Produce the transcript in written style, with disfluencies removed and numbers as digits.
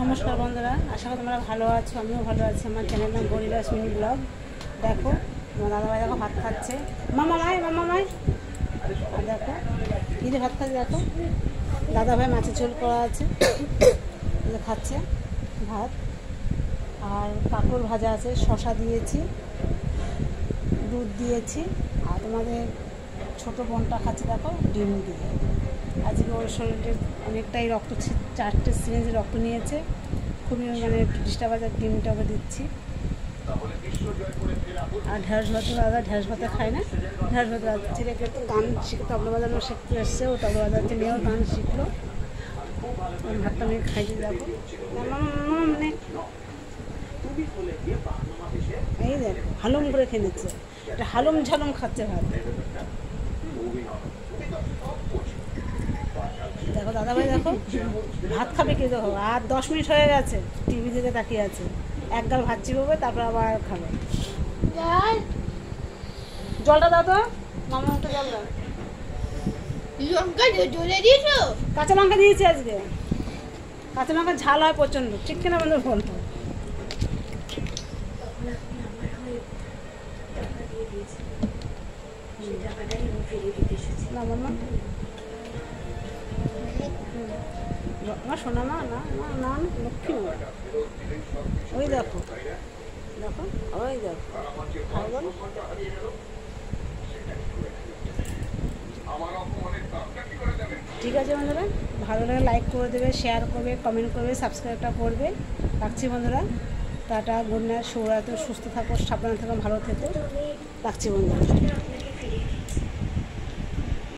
নমস্কার বন্ধুরা, আশা করি তোমরা ভালো আছো। আমিও ভালো আছি। আমার চ্যানেল নাম গরিলাস মিনি ব্লগ। দেখো তোমার দাদাভাই দেখো ভাত খাচ্ছে। মামা মাই আর দেখো কী যে ভাত খাচ্ছে। দেখো দাদাভাই মাছের ঝোল করা আছে, খাচ্ছে ভাত। আর কাঁকড় ভাজা আছে, শশা দিয়েছি, দুধ দিয়েছি। আর তোমাদের ছোটো বোনটা খাচ্ছে দেখো ডিম দিয়ে। আজকে ওর শরীরে অনেকটাই রক্ত, 4টে সিরিঞ্জে রক্ত নিয়েছে। খুবই মানে একটু ডিস্টার্ব আছে। ডিমটা ওকে দিচ্ছি। আর ঢ্যাঁড়স ভাত দাদা ঢ্যাঁড়স ভাতে খায় না। ঢ্যাঁড়স ভাত ছেলেকে একটু গান শিখে তবলা বাজানো শিখতে এসছে। ও তবলা বাজাতে নিয়েও গান শিখলো। ভাতটা আমি খাইতে যাবো মানে এই দেখো হালুম করে খেয়ে নিচ্ছে। এটা হালুম ঝালুম খাচ্ছে ভাত। দেখো দাদাভাই দেখো ভাত খাবে কি দেখো। আর 10 মিনিট হয়ে গেছে, টিভি দিকে তাকিয়ে আছে। এক গাল ভাত চিবোবে, তারপর আবার খাবে। জলটা দাও তো মামা, একটা জল দাও। লঙ্কা ঝোলে দিয়েছো? কাঁচা লঙ্কা দিয়েছি আজকে। কাঁচা লঙ্কা ঝাল হয় প্রচন্ড, ঠিক কিনা বন্ধু বলবো। না মামা, আমার শোনা না না না না লক্ষ্মী মা। ওই দেখো দেখো ওই দেখো। ঠিক আছে বন্ধুরা, ভালো লাগে লাইক করে দেবে, শেয়ার করবে, কমেন্ট করবে, সাবস্ক্রাইবটা করবে। রাখছি বন্ধুরা, টাটা, গুড নাইট, শুভরাত্রি। সুস্থ থাকো, সাবধানে থাকো, ভালো থেকো। রাখছি বন্ধুরা।